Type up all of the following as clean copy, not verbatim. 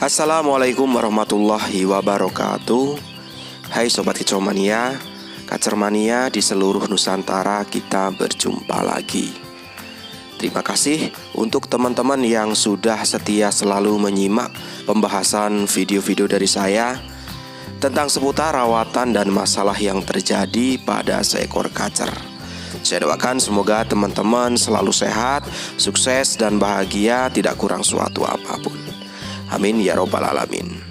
Assalamualaikum warahmatullahi wabarakatuh. Hai Sobat Kicau Mania, Kacer Mania di seluruh Nusantara, kita berjumpa lagi. Terima kasih untuk teman-teman yang sudah setia selalu menyimak pembahasan video-video dari saya tentang seputar rawatan dan masalah yang terjadi pada seekor kacer. Saya doakan semoga teman-teman selalu sehat, sukses, dan bahagia, tidak kurang suatu apapun. Amin ya robbal alamin.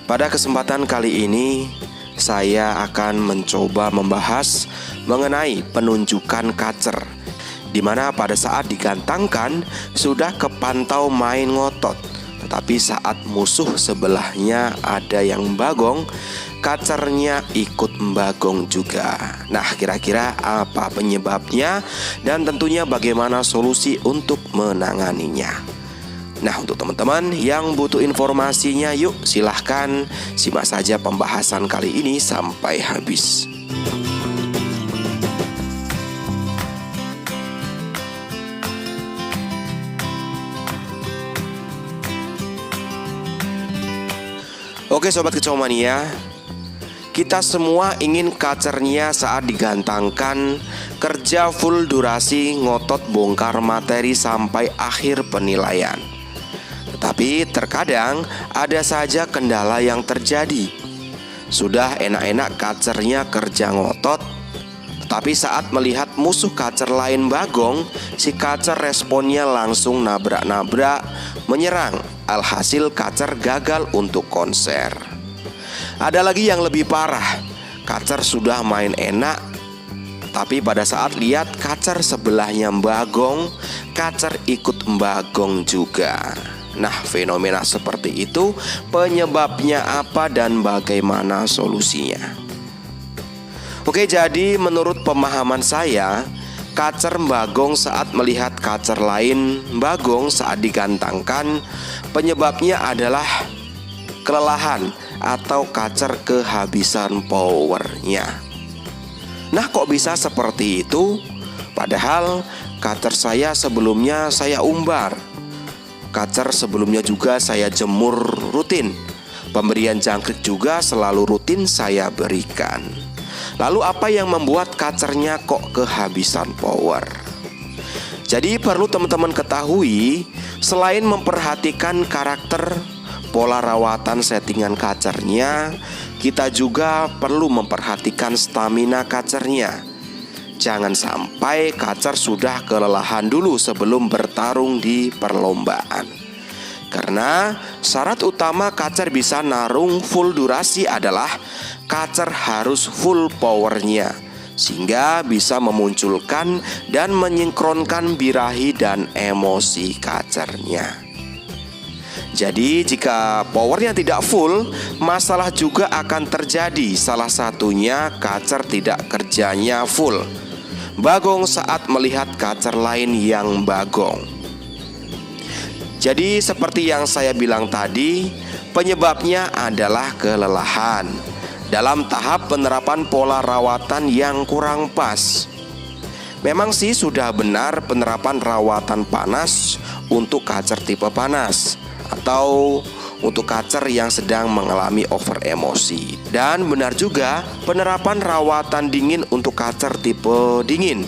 Pada kesempatan kali ini saya akan mencoba membahas mengenai penunjukan kacer, di mana pada saat digantangkan sudah kepantau main ngotot, tetapi saat musuh sebelahnya ada yang bagong, kacernya ikut membagong juga. Nah, kira-kira apa penyebabnya dan tentunya bagaimana solusi untuk menanganinya? Nah, untuk teman-teman yang butuh informasinya, yuk silahkan simak saja pembahasan kali ini sampai habis. Oke Sobat Kicau Mania, kita semua ingin kacernya saat digantangkan kerja full durasi, ngotot bongkar materi sampai akhir penilaian. Tetapi terkadang ada saja kendala yang terjadi. Sudah enak-enak kacernya kerja ngotot, tetapi saat melihat musuh kacer lain bagong, si kacer responnya langsung nabrak-nabrak, menyerang. Alhasil kacer gagal untuk konser. Ada lagi yang lebih parah, kacer sudah main enak, tapi pada saat lihat kacer sebelahnya bagong, kacer ikut bagong juga. Nah, fenomena seperti itu penyebabnya apa dan bagaimana solusinya? Oke, jadi menurut pemahaman saya, kacer bagong saat melihat kacer lain bagong saat digantangkan, penyebabnya adalah kelelahan atau kacer kehabisan powernya. Nah, kok bisa seperti itu? Padahal kacer saya sebelumnya saya umbar, kacer sebelumnya juga saya jemur rutin, pemberian jangkrik juga selalu rutin saya berikan. Lalu apa yang membuat kacernya kok kehabisan power? Jadi perlu teman-teman ketahui, selain memperhatikan karakter, pola rawatan settingan kacernya, kita juga perlu memperhatikan stamina kacernya. Jangan sampai kacer sudah kelelahan dulu sebelum bertarung di perlombaan. Karena syarat utama kacer bisa narung full durasi adalah kacer harus full powernya, sehingga bisa memunculkan dan menyinkronkan birahi dan emosi kacernya. Jadi jika powernya tidak full, masalah juga akan terjadi. Salah satunya kacer tidak kerjanya full, bagong saat melihat kacer lain yang bagong. Jadi seperti yang saya bilang tadi, penyebabnya adalah kelelahan dalam tahap penerapan pola rawatan yang kurang pas. Memang sih sudah benar penerapan rawatan panas untuk kacer tipe panas atau untuk kacer yang sedang mengalami over emosi. Dan benar juga penerapan rawatan dingin untuk kacer tipe dingin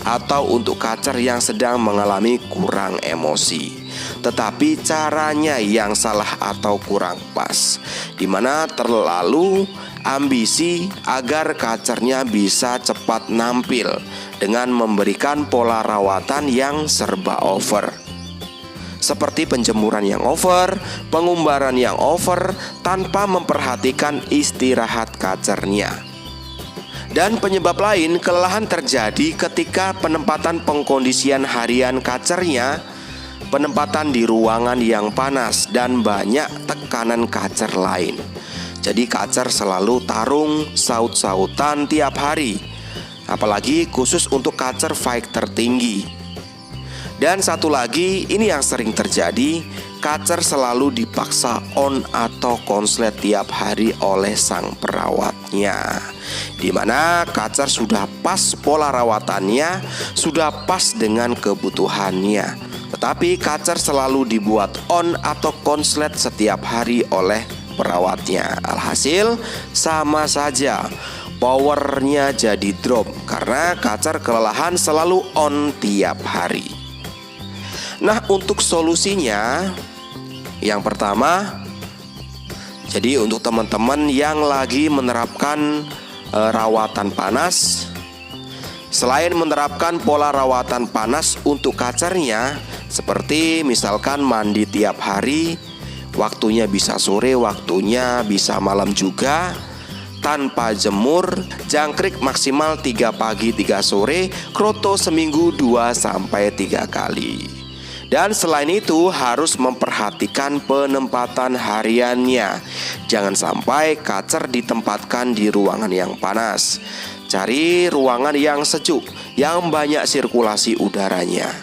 atau untuk kacer yang sedang mengalami kurang emosi. Tetapi caranya yang salah atau kurang pas, dimana terlalu ambisi agar kacernya bisa cepat nampil dengan memberikan pola rawatan yang serba over, seperti penjemuran yang over, pengumbaran yang over, tanpa memperhatikan istirahat kacernya. Dan penyebab lain kelelahan terjadi ketika penempatan pengkondisian harian kacernya, penempatan di ruangan yang panas dan banyak tekanan kacer lain. Jadi kacer selalu tarung, saut-sautan tiap hari, apalagi khusus untuk kacer fighter tinggi. Dan satu lagi, ini yang sering terjadi, kacer selalu dipaksa on atau konslet tiap hari oleh sang perawatnya, dimana kacer sudah pas pola rawatannya, sudah pas dengan kebutuhannya, Tetapi kacer selalu dibuat on atau konslet setiap hari oleh perawatnya. Alhasil sama saja, powernya jadi drop karena kacer kelelahan selalu on tiap hari. Nah, untuk solusinya, yang pertama, jadi untuk teman-teman yang lagi menerapkan rawatan panas, selain menerapkan pola rawatan panas untuk kacernya, seperti misalkan mandi tiap hari, waktunya bisa sore, waktunya bisa malam juga, tanpa jemur, jangkrik maksimal 3 pagi 3 sore, kroto seminggu 2-3 kali. Dan selain itu harus memperhatikan penempatan hariannya. Jangan sampai kacer ditempatkan di ruangan yang panas. Cari ruangan yang sejuk, yang banyak sirkulasi udaranya.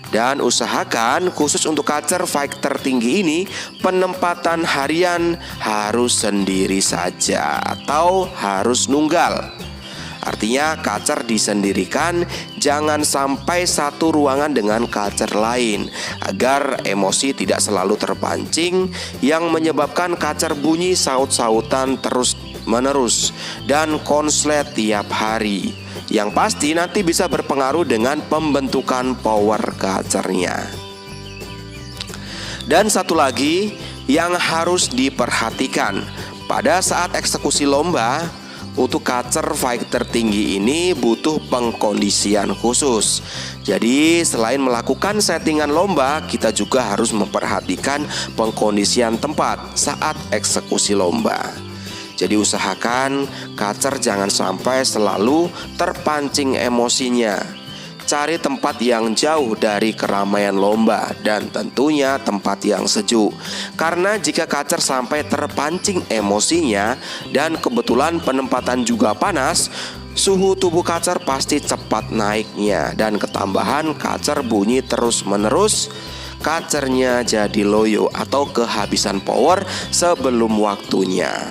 Dan usahakan khusus untuk kacer fighter tinggi ini, penempatan harian harus sendiri saja atau harus nunggal. Artinya kacer disendirikan, jangan sampai satu ruangan dengan kacer lain, agar emosi tidak selalu terpancing yang menyebabkan kacer bunyi saut-sautan terus menerus dan konslet tiap hari. Yang pasti nanti bisa berpengaruh dengan pembentukan power kacernya. Dan satu lagi yang harus diperhatikan pada saat eksekusi lomba, untuk kacer fighter tinggi ini butuh pengkondisian khusus. Jadi selain melakukan settingan lomba, kita juga harus memperhatikan pengkondisian tempat saat eksekusi lomba. Jadi usahakan kacer jangan sampai selalu terpancing emosinya. Cari tempat yang jauh dari keramaian lomba dan tentunya tempat yang sejuk. Karena jika kacer sampai terpancing emosinya dan kebetulan penempatan juga panas, suhu tubuh kacer pasti cepat naiknya dan ketambahan kacer bunyi terus-menerus. Kacernya jadi loyo atau kehabisan power sebelum waktunya.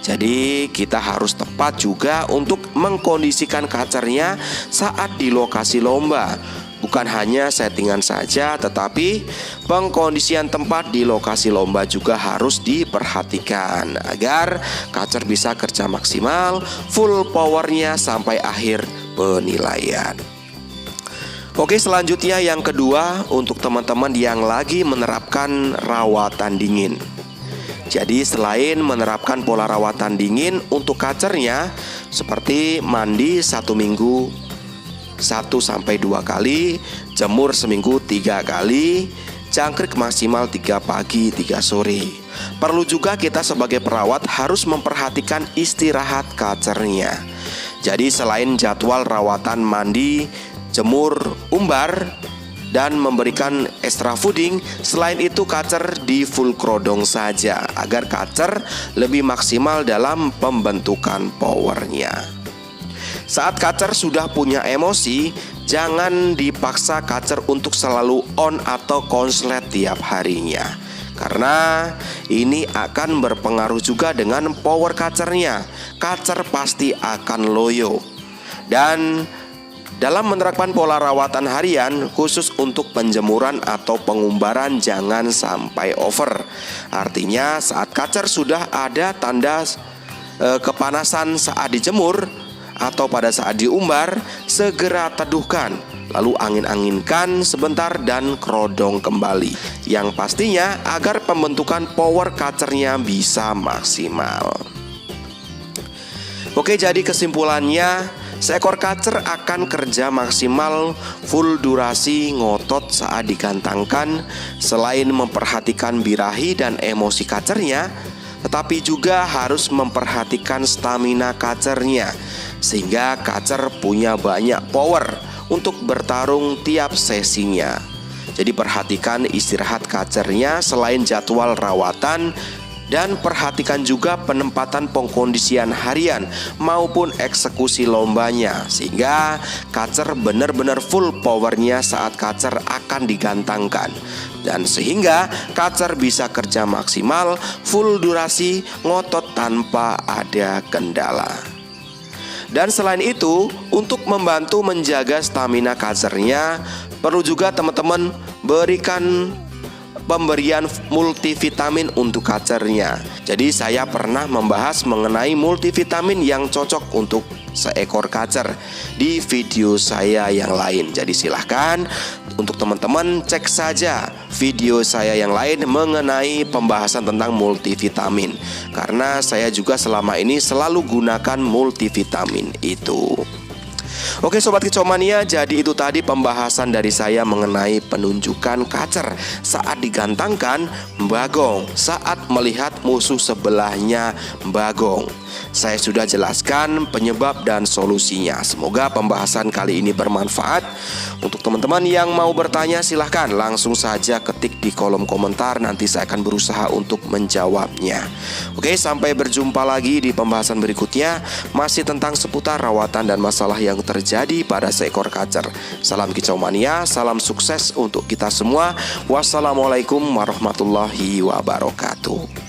Jadi kita harus tepat juga untuk mengkondisikan kacernya saat di lokasi lomba. Bukan hanya settingan saja, tetapi pengkondisian tempat di lokasi lomba juga harus diperhatikan agar kacer bisa kerja maksimal, full powernya sampai akhir penilaian. Oke, selanjutnya yang kedua untuk teman-teman yang lagi menerapkan rawatan dingin. Jadi selain menerapkan pola rawatan dingin untuk kacernya, seperti mandi 1 minggu 1-2 kali, jemur seminggu 3 kali, jangkrik maksimal 3 pagi 3 sore. Perlu juga kita sebagai perawat harus memperhatikan istirahat kacernya. Jadi selain jadwal rawatan mandi, jemur, umbar, dan memberikan extra fooding, selain itu kacer di full krodong saja agar kacer lebih maksimal dalam pembentukan powernya. Saat kacer sudah punya emosi, jangan dipaksa kacer untuk selalu on atau konslet tiap harinya, karena ini akan berpengaruh juga dengan power kacernya. Kacer pasti akan loyo. Dan dalam menerapkan pola rawatan harian khusus untuk penjemuran atau pengumbaran jangan sampai over. Artinya saat kacer sudah ada tanda kepanasan saat dijemur atau pada saat diumbar, segera teduhkan, lalu angin-anginkan sebentar dan krodong kembali. Yang pastinya agar pembentukan power kacernya bisa maksimal. Oke, jadi kesimpulannya, seekor kacer akan kerja maksimal full durasi ngotot saat digantangkan. Selain memperhatikan birahi dan emosi kacernya, tetapi juga harus memperhatikan stamina kacernya, sehingga kacer punya banyak power untuk bertarung tiap sesinya. Jadi perhatikan istirahat kacernya selain jadwal rawatan, dan perhatikan juga penempatan pengkondisian harian maupun eksekusi lombanya, sehingga kacer benar-benar full powernya saat kacer akan digantangkan, dan sehingga kacer bisa kerja maksimal full durasi ngotot tanpa ada kendala. Dan selain itu, untuk membantu menjaga stamina kacernya, Perlu juga teman-teman berikan pemberian multivitamin untuk kacernya. Jadi saya pernah membahas mengenai multivitamin yang cocok untuk seekor kacer di video saya yang lain. Jadi silahkan untuk teman-teman cek saja video saya yang lain mengenai pembahasan tentang multivitamin, karena saya juga selama ini selalu gunakan multivitamin itu. Oke Sobat Kicau Mania, jadi itu tadi pembahasan dari saya mengenai penunjukan kacer saat digantangkan Bagong, saat melihat musuh sebelahnya Bagong. Saya sudah jelaskan penyebab dan solusinya. Semoga pembahasan kali ini bermanfaat. Untuk teman-teman yang mau bertanya silahkan langsung saja ketik di kolom komentar. Nanti saya akan berusaha untuk menjawabnya. Oke, sampai berjumpa lagi di pembahasan berikutnya, masih tentang seputar rawatan dan masalah yang terjadi pada seekor kacer. Salam Kicau Mania, salam sukses untuk kita semua. Wassalamualaikum warahmatullahi wabarakatuh.